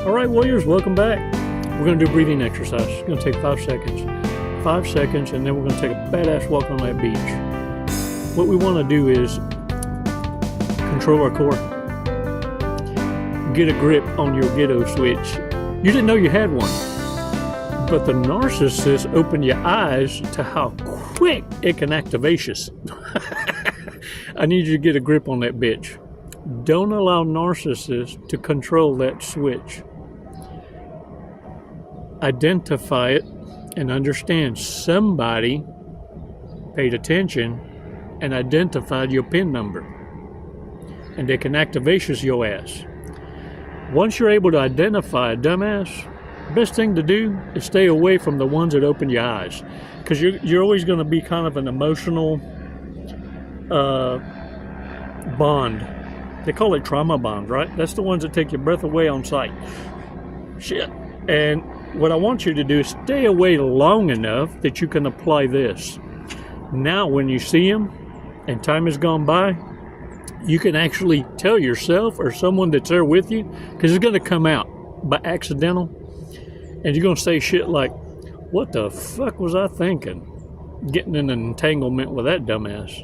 All right, warriors, welcome back. We're going to do a breathing exercise. It's going to take 5 seconds. 5 seconds, and then we're going to take a badass walk on that beach. What we want to do is control our core. Get a grip on your GHETTO switch. You didn't know you had one, but the narcissist opened your eyes to how quick it can activacious. I need you to get a grip on that bitch. Don't allow narcissists to control that switch. Identify it and understand somebody paid attention and identified your PIN number, and they can activacious your ass. Once you're able to identify a dumbass, best thing to do is stay away from the ones that open your eyes, because you're always going to be kind of an emotional bond. They call it trauma bond, right? That's the ones that take your breath away on sight. Shit. And what I want you to do is stay away long enough that you can apply this. Now, when you see them and time has gone by, you can actually tell yourself or someone that's there with you, because it's going to come out by accidental, and you're going to say shit like, what the fuck was I thinking? Getting in an entanglement with that dumbass.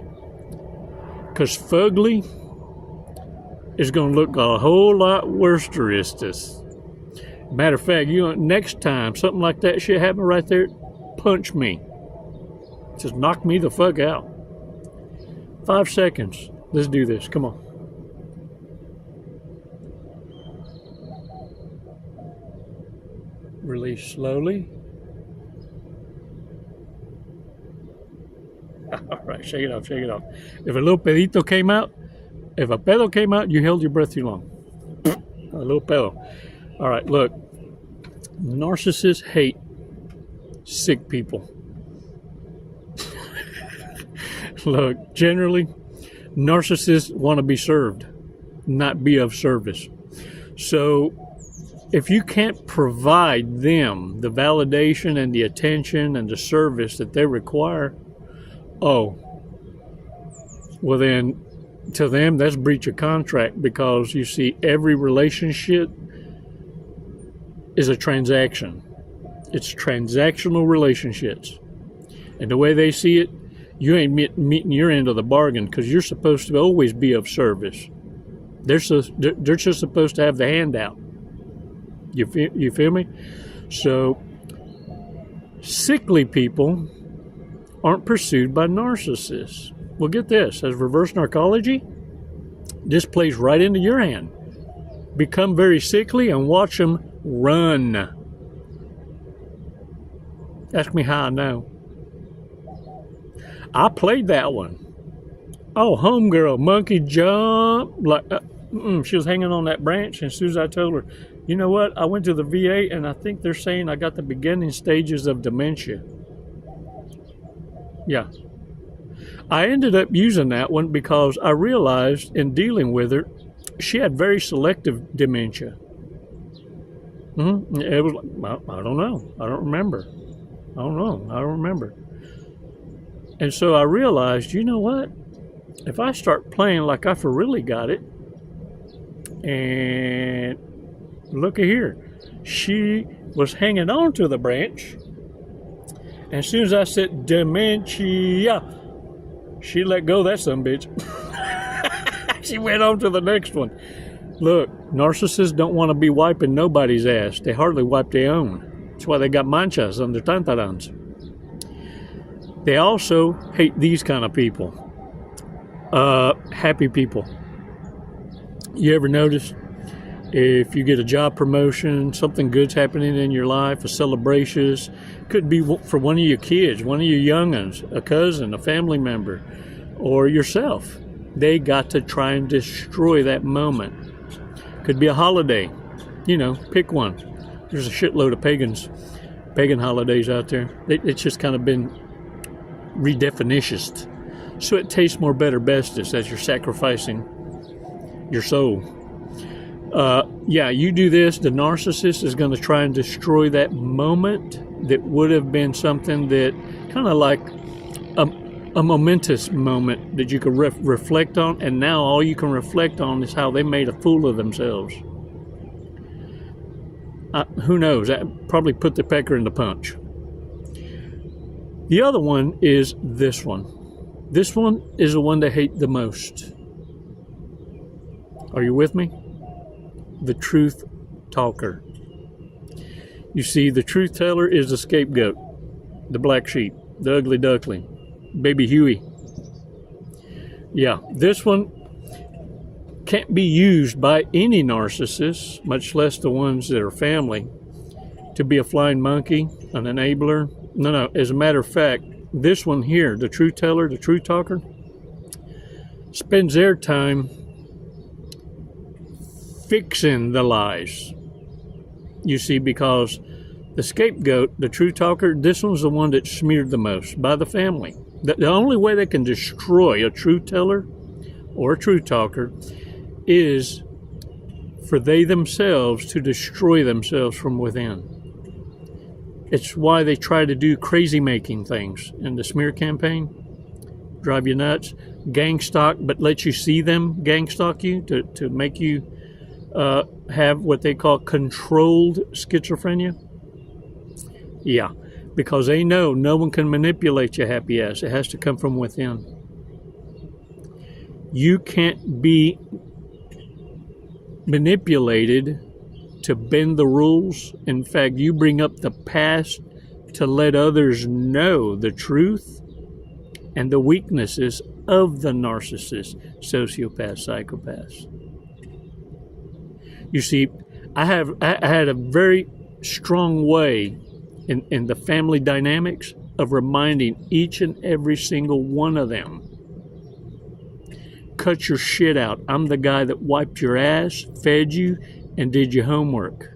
Because fugly is going to look a whole lot worse to this. Matter of fact, next time something like that shit happen right there, punch me. Just knock me the fuck out. 5 seconds. Let's do this. Come on. Release slowly. All right, shake it off, shake it off. If a little pedito came out, if a pedo came out, you held your breath too long. A little pedo. All right, look. Narcissists hate sick people. Look, generally, narcissists want to be served, not be of service. So if you can't provide them the validation and the attention and the service that they require, well then, to them, that's breach of contract, because you see, every relationship is a transaction. It's transactional relationships. And the way they see it, you ain't meeting your end of the bargain, because you're supposed to always be of service. They're just supposed to have the handout. You feel me? So, sickly people aren't pursued by narcissists. Well, get this, as reverse narcology, this plays right into your hand. Become very sickly and watch them run. Ask me how I know. I played that one. Oh, homegirl, monkey jump. Like, she was hanging on that branch, and as soon as I told her, you know what, I went to the VA, and I think they're saying I got the beginning stages of dementia. Yeah. I ended up using that one because I realized in dealing with her, she had very selective dementia. It was like, well, I don't know. I don't remember. I don't remember. And so I realized, you know what? If I start playing like I for really got it, and look at here, she was hanging on to the branch, and as soon as I said dementia, she let go of that sumbitch. She went on to the next one. Look, narcissists don't want to be wiping nobody's ass. They hardly wipe their own. That's why they got manchas on their tantarans. They also hate these kind of people. Happy people. You ever notice if you get a job promotion, something good's happening in your life, a celebration, could be for one of your kids, one of your young'uns, a cousin, a family member, or yourself. They got to try and destroy that moment. Could be a holiday. Pick one. There's a shitload of pagan holidays out there. It's just kind of been redefinitioned. So it tastes more better bestest as you're sacrificing your soul. You do this, the narcissist is going to try and destroy that moment that would have been something that kind of like a momentous moment that you could reflect on, and now all you can reflect on is how they made a fool of themselves. who knows? That probably put the pecker in the punch. The other one is this one. This one is the one they hate the most. Are you with me? The truth talker. You see, the truth teller is the scapegoat, the black sheep, the ugly duckling, baby Huey. Yeah, this one can't be used by any narcissist, much less the ones that are family, to be a flying monkey, an enabler. No. As a matter of fact, this one here, the truth teller, the truth talker, spends their time fixing the lies. You see, because the scapegoat, the truth talker, this one's the one that's smeared the most by the family. The only way they can destroy a truth teller or a truth talker is for they themselves to destroy themselves from within. It's why they try to do crazy-making things in the smear campaign, drive you nuts, gang stalk, but let you see them gang stalk you to make you have what they call controlled schizophrenia. Yeah, because they know no one can manipulate your happy ass. It has to come from within. You can't be manipulated to bend the rules. In fact, you bring up the past to let others know the truth and the weaknesses of the narcissist, sociopath, psychopaths. You see, I had a very strong way in the family dynamics of reminding each and every single one of them, cut your shit out. I'm the guy that wiped your ass, fed you, and did your homework.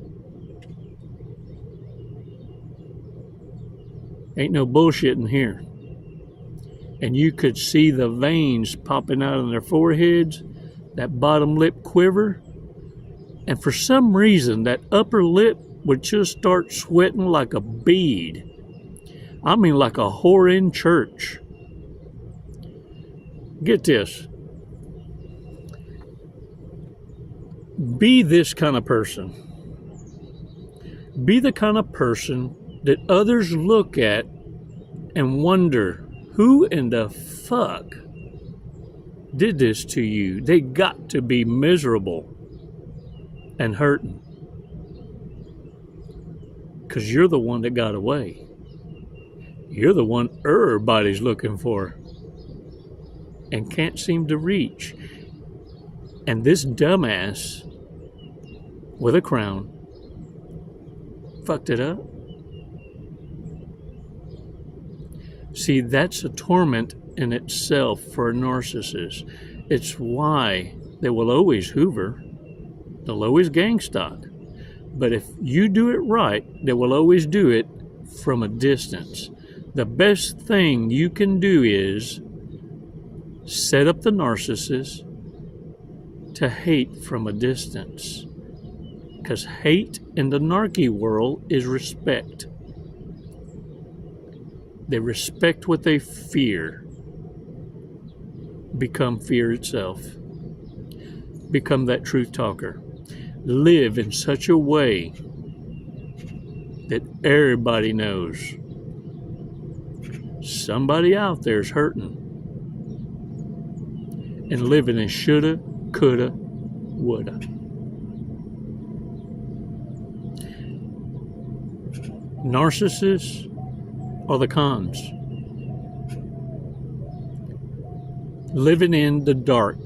Ain't no bullshit in here. And you could see the veins popping out on their foreheads, that bottom lip quiver, and for some reason that upper lip would just start sweating like a bead. I mean, like a whore in church. Get this. Be this kind of person. Be the kind of person that others look at and wonder, who in the fuck did this to you? They got to be miserable and hurting. Because you're the one that got away. You're the one everybody's looking for and can't seem to reach. And this dumbass with a crown fucked it up. See, that's a torment in itself for a narcissist. It's why they will always hoover. They'll always gang stalk. But if you do it right, they will always do it from a distance. The best thing you can do is set up the narcissist to hate from a distance. Because hate in the narky world is respect. They respect what they fear. Become fear itself. Become that truth talker. Live in such a way that everybody knows somebody out there is hurting and living in shoulda, coulda, woulda. Narcissists are the cons. Living in the dark.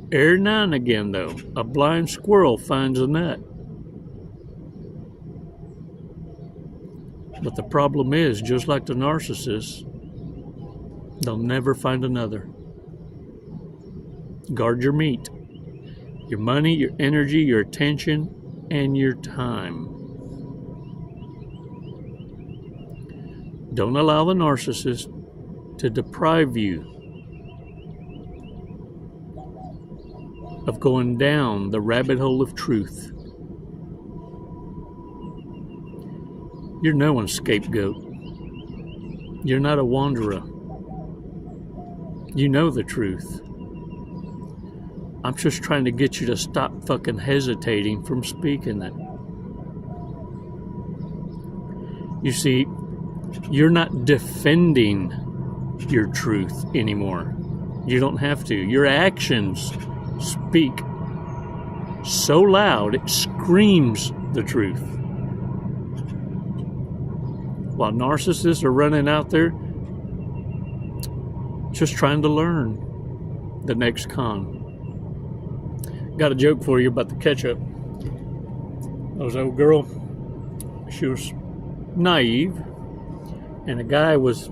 Every now and again, though, a blind squirrel finds a nut. But the problem is, just like the narcissists, they'll never find another. Guard your meat, your money, your energy, your attention, and your time. Don't allow the narcissist to deprive you of going down the rabbit hole of truth. You're no one's scapegoat. You're not a wanderer. You know the truth. I'm just trying to get you to stop fucking hesitating from speaking it. You see, you're not defending your truth anymore. You don't have to. Your actions speak so loud, it screams the truth. While narcissists are running out there just trying to learn the next con. Got a joke for you about the ketchup. There was an old girl. She was naive, and a guy was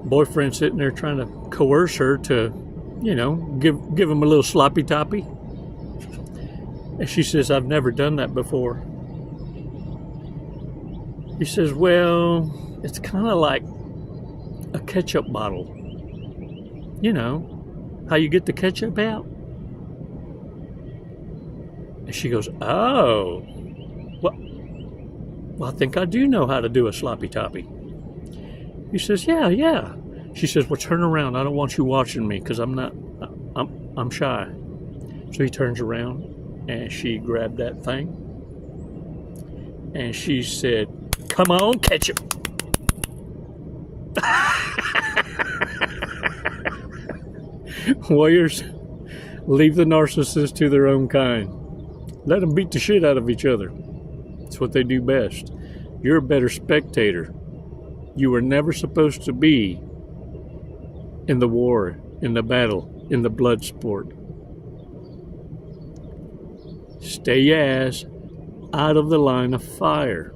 boyfriend sitting there trying to coerce her to, give him a little sloppy toppy. And she says, "I've never done that before." He says, "Well, it's kind of like a ketchup bottle. You know, how you get the ketchup out?" And she goes, "Oh, well, I think I do know how to do a sloppy toppy." He says, yeah. She says, "Well, turn around. I don't want you watching me because I'm shy." So he turns around and she grabbed that thing and she said, "Come on, ketchup." Warriors, leave the narcissists to their own kind. Let them beat the shit out of each other. It's what they do best. You're a better spectator. You were never supposed to be in the war, in the battle, in the blood sport. Stay your ass out of the line of fire.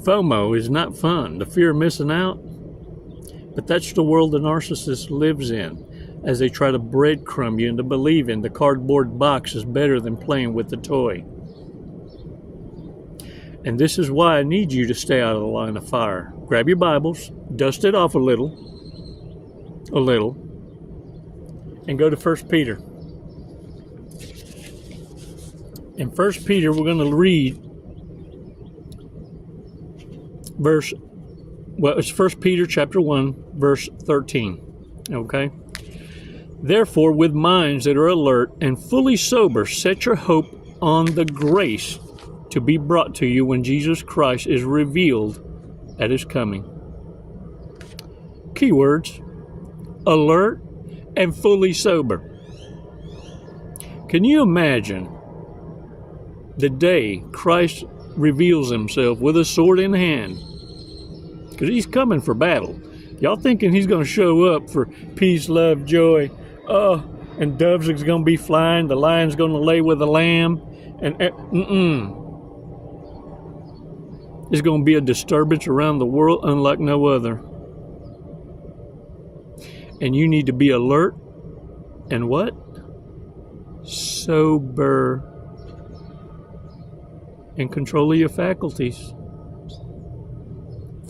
FOMO is not fun, the fear of missing out. But that's the world the narcissist lives in, as they try to breadcrumb you into believing the cardboard box is better than playing with the toy. And this is why I need you to stay out of the line of fire. Grab your Bibles, dust it off a little, and go to 1 Peter. In 1 Peter, we're going to read it's 1 Peter chapter 1, verse 13. Okay? "Therefore, with minds that are alert and fully sober, set your hope on the grace to be brought to you when Jesus Christ is revealed at his coming." Keywords: alert and fully sober. Can you imagine the day Christ reveals himself with a sword in hand? Because he's coming for battle. Y'all thinking he's going to show up for peace, love, joy, and doves is going to be flying, the lion's going to lay with the lamb, and It's going to be a disturbance around the world unlike no other. And you need to be alert and what? Sober. In control of your faculties.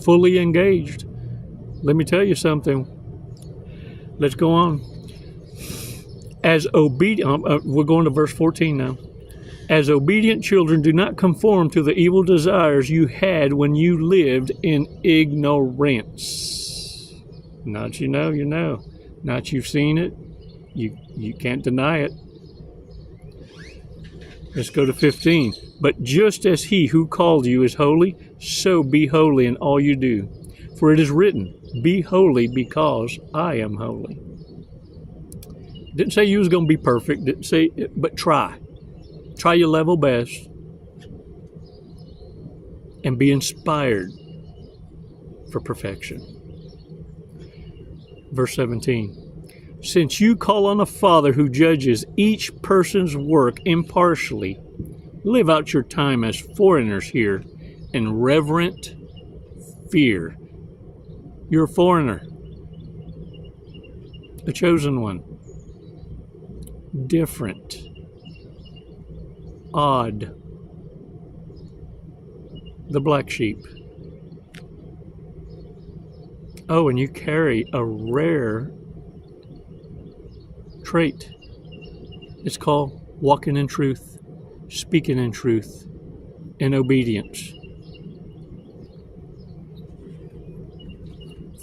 Fully engaged. Let me tell you something. Let's go on. As obedient, we're going to verse 14 now. "As obedient children, do not conform to the evil desires you had when you lived in ignorance." Not you know. Not you've seen it. You can't deny it. Let's go to 15. "But just as he who called you is holy, so be holy in all you do. For it is written, 'Be holy because I am holy.'" Didn't say you was going to be perfect. Didn't say, but try. Try your level best. And be inspired for perfection. Verse 17. "Since you call on a Father who judges each person's work impartially, live out your time as foreigners here in reverent fear." You're a foreigner. A chosen one. Different. Odd. The black sheep. Oh, and you carry a rare trait. It's called walking in truth, speaking in truth, and obedience.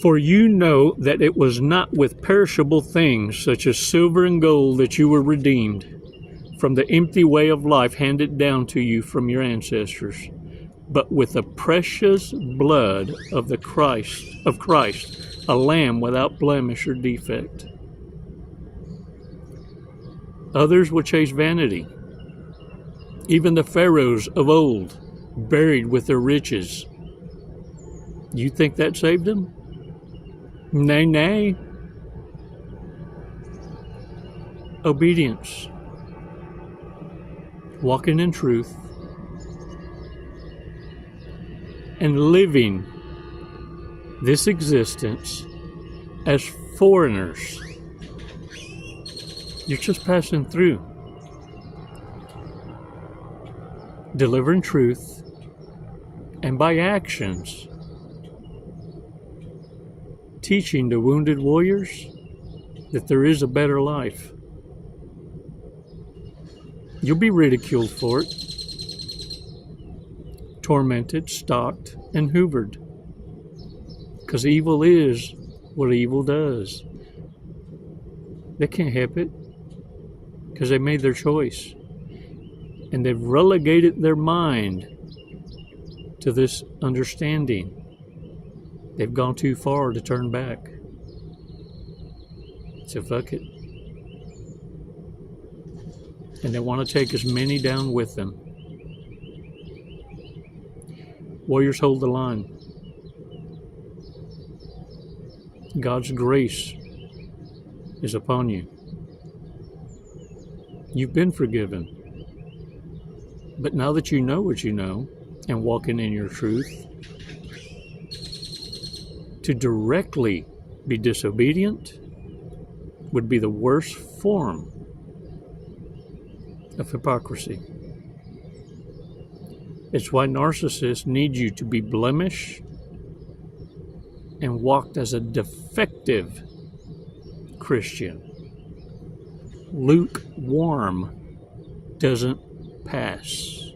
For you know that it was not with perishable things, such as silver and gold, that you were redeemed from the empty way of life handed down to you from your ancestors, but with the precious blood of Christ, a lamb without blemish or defect. Others will chase vanity, even the pharaohs of old, buried with their riches. You think that saved them? Nay, nay. Obedience, walking in truth, and living this existence as foreigners. You're just passing through, delivering truth, and by actions, teaching the wounded warriors that there is a better life. You'll be ridiculed for it, tormented, stalked, and hoovered, because evil is what evil does. They can't help it, because they made their choice, and they've relegated their mind to this understanding. They've gone too far to turn back. So fuck it. And they want to take as many down with them. Warriors, hold the line. God's grace is upon you. You've been forgiven. But now that you know what you know and walking in your truth, to directly be disobedient would be the worst form of hypocrisy. It's why narcissists need you to be blemished and walked as a defective Christian. Lukewarm doesn't pass.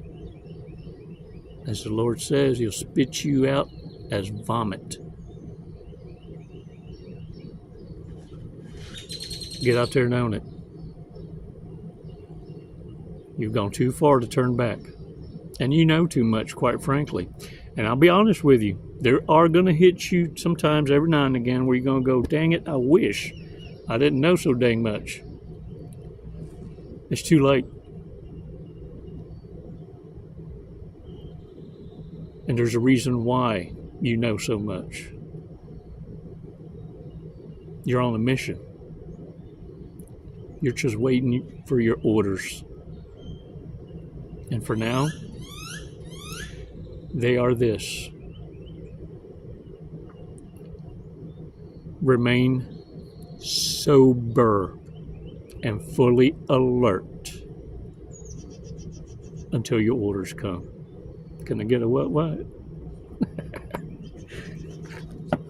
As the Lord says, He'll spit you out as vomit. Get out there and own it. You've gone too far to turn back. And you know too much, quite frankly. And I'll be honest with you, there are going to hit you sometimes every now and again where you're going to go, dang it, I wish I didn't know so dang much. It's too late. And there's a reason why you know so much. You're on a mission. You're just waiting for your orders. And for now, they are this. Remain sober and fully alert until your orders come. Can I get a what?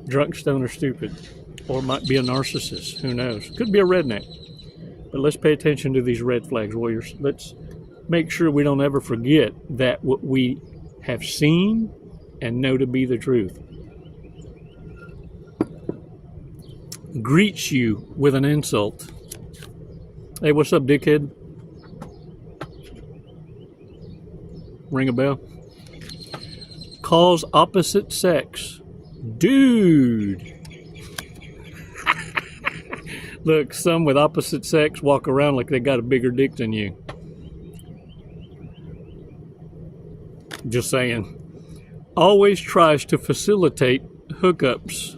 Drunk, stoned, or stupid. Or it might be a narcissist. Who knows? Could be a redneck. But let's pay attention to these red flags, warriors. Let's make sure we don't ever forget that what we have seen and know to be the truth greets you with an insult. Hey, what's up, dickhead? Ring a bell? Calls opposite sex. Dude. Look, some with opposite sex walk around like they got a bigger dick than you. Just saying. Always tries to facilitate hookups.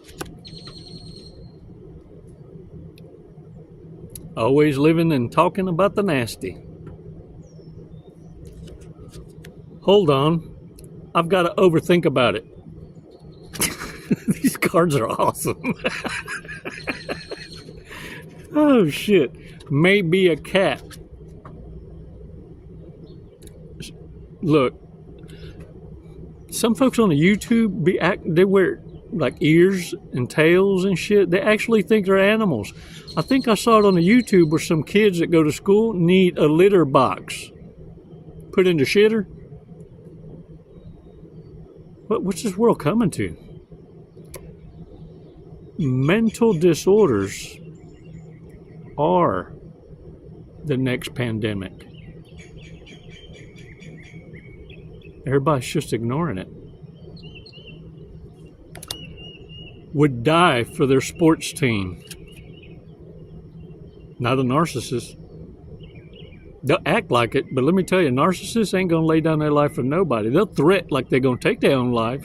Always living and talking about the nasty. Hold on. I've got to overthink about it. These cards are awesome. Oh, shit. Maybe a cat. Look. Some folks on the YouTube, they wear like ears and tails and shit. They actually think they're animals. I think I saw it on the YouTube where some kids that go to school need a litter box put in the shitter. What's this world coming to? mental disorders are the next pandemic. Everybody's just ignoring it. Would die for their sports team. Not a narcissist. They'll act like it, but let me tell you, narcissists ain't going to lay down their life for nobody. They'll threat like they're going to take their own life,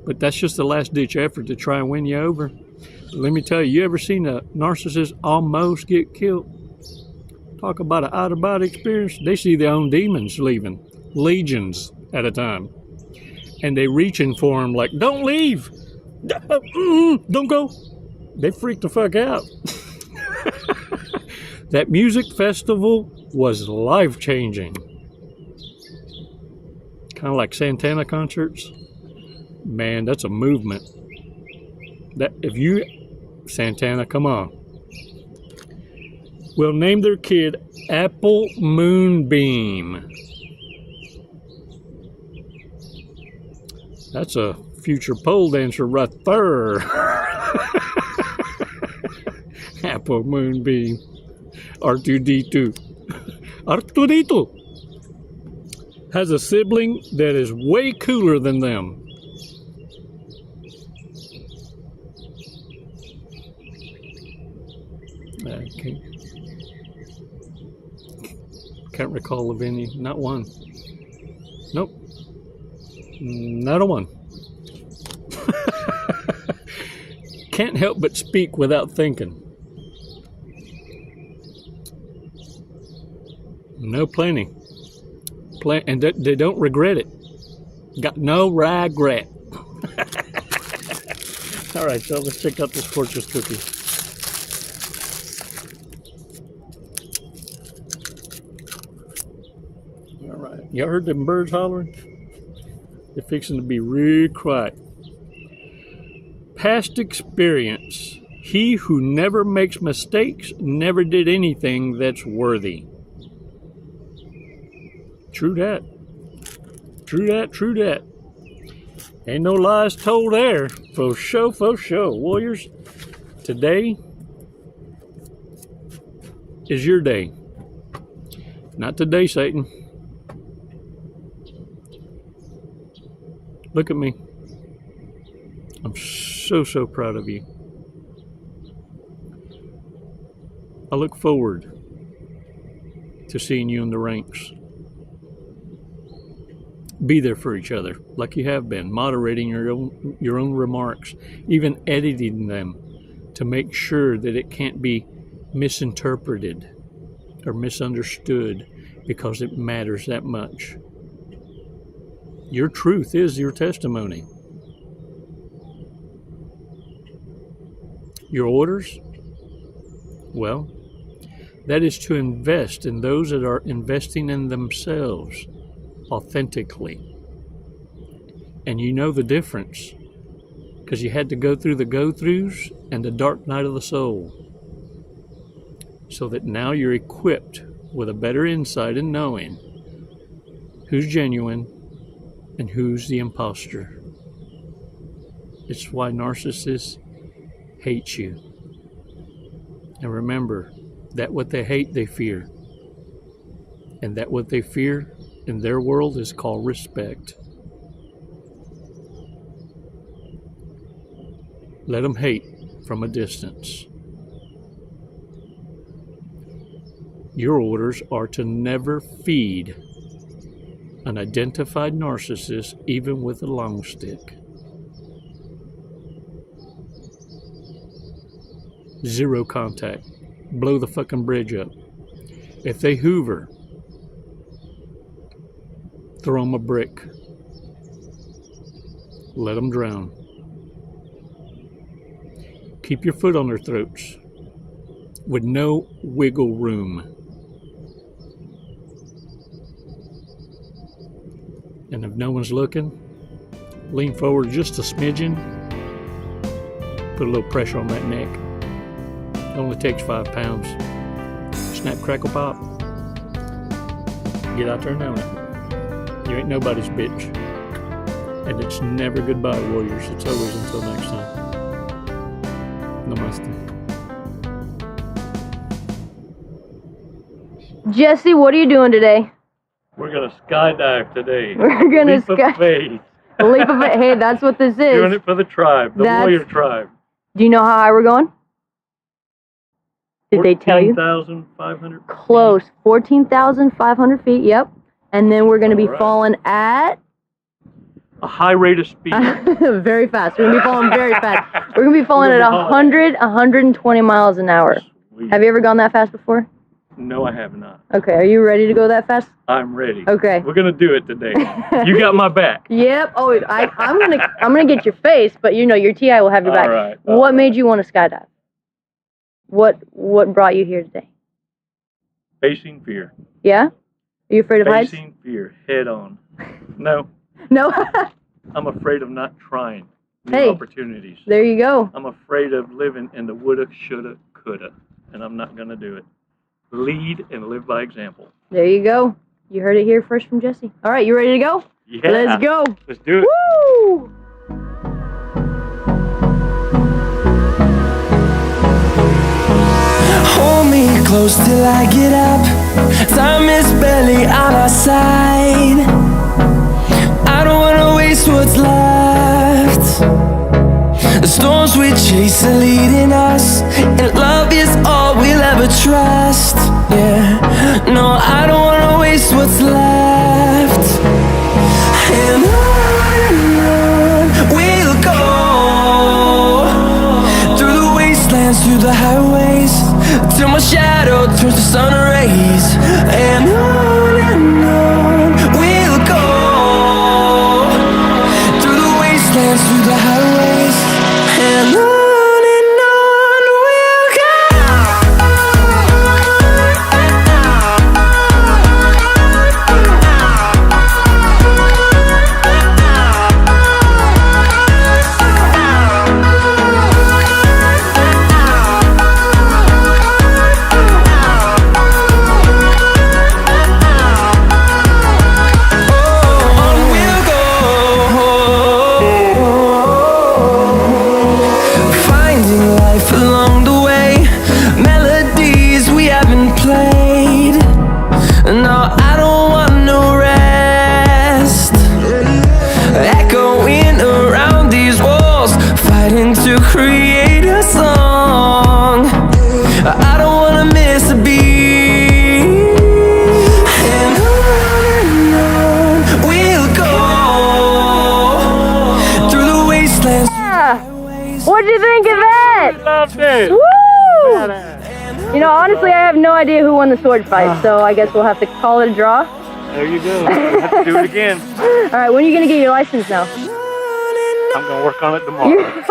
but that's just the last-ditch effort to try and win you over. But let me tell you, you ever seen a narcissist almost get killed? Talk about an out-of-body experience. They see their own demons leaving, legions at a time, and they reaching for them like, don't leave, don't go. They freak the fuck out. That music festival was life-changing. Kind of like Santana concerts. Man, that's a movement. That if you, Santana, come on. Will name their kid Apple Moonbeam. That's a future pole dancer right there. Apple Moonbeam. R2D2. R2D2 has a sibling that is way cooler than them. I can't recall of any. Not one. Nope. Not a one. Can't help but speak without thinking. No, plenty. And they don't regret it. Got no regret. All right, so let's check out this fortress cookie. All right, y'all heard them birds hollering? They're fixing to be real quiet. Past experience. He who never makes mistakes never did anything that's worthy. True that. True that, true that. Ain't no lies told there. For sure, for sure. Warriors, today is your day. Not today, Satan. Look at me. I'm so proud of you. I look forward to seeing you in the ranks. Be there for each other, like you have been, moderating your own remarks, even editing them to make sure that it can't be misinterpreted or misunderstood because it matters that much. Your truth is your testimony. Your orders? Well, that is to invest in those that are investing in themselves authentically. And you know the difference because you had to go through the go-throughs and the dark night of the soul, so that now you're equipped with a better insight in knowing who's genuine and who's the imposter. It's why narcissists hate you. And remember that what they hate, they fear. And that what they fear in their world is called respect. Let them hate from a distance. Your orders are to never feed an identified narcissist, even with a long stick. Zero contact. Blow the fucking bridge up. If they hoover, throw them a brick. Let them drown. Keep your foot on their throats with no wiggle room. And if no one's looking, lean forward just a smidgen. Put a little pressure on that neck. It only takes 5 pounds. Snap, crackle, pop. Get out there and own it. You ain't nobody's bitch. And it's never goodbye, warriors. It's always until next time. Namaste. Jesse, what are you doing today? We're gonna skydive today. We're gonna Leap of faith. Leap of faith. Hey, that's what this is. Doing it for the tribe, the warrior tribe. Do you know how high we're going? Did they tell you? 14,500. Close. 14,500 feet. Yep. And then we're gonna be falling at a high rate of speed. Very fast. We're gonna be falling very fast. We're gonna be falling at 120 miles an hour. Sweet. Have you ever gone that fast before? No, I have not. Okay, are you ready to go that fast? I'm ready. Okay. We're gonna do it today. You got my back. Yep. Oh, I'm gonna get your face, but you know your TI will have your back. All right. What made you want to skydive? What brought you here today? Facing fear. Yeah? Are you afraid of heights? Facing fear head on. No. No. I'm afraid of not trying new Hey, opportunities. There you go. I'm afraid of living in the woulda, shoulda, coulda, and I'm not gonna do it. Lead and live by example. There you go. You heard it here first from Jesse. All right, you ready to go? Yeah. Let's go. Let's do it. Woo! Hold me close till I get up. Time is barely on our side. I don't wanna waste what's left. The storms we chase are leading us, and love is all we'll ever trust. Yeah, no, I don't wanna waste what's left. And on we'll go, through the wastelands, through the highways, till my shadow turns to sun rays. And on we'll go, through the wastelands, through the highways, and on we'll go. To create a song, I don't wanna miss a beat. And on we'll go, through the wastelands. What'd you think of that? Loved it. Woo! You know, honestly, I have no idea who won the sword fight, so I guess we'll have to call it a draw. There you go. We'll have to do it again. All right, when are you gonna get your license now? I'm gonna work on it tomorrow.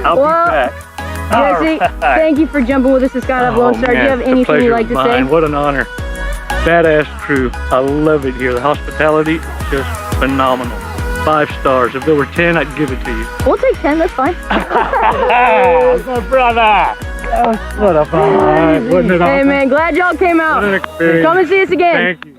I'll be back. Jesse, thank you for jumping with us to Skydive Lone Star. Do you have anything you'd like to say? What an honor. Badass crew. I love it here. The hospitality is just phenomenal. 5 stars. If there were 10, I'd give it to you. We'll take 10, that's fine. My brother. What a fun. Wasn't it awesome? Hey man, glad y'all came out. What an experience. Come and see us again. Thank you.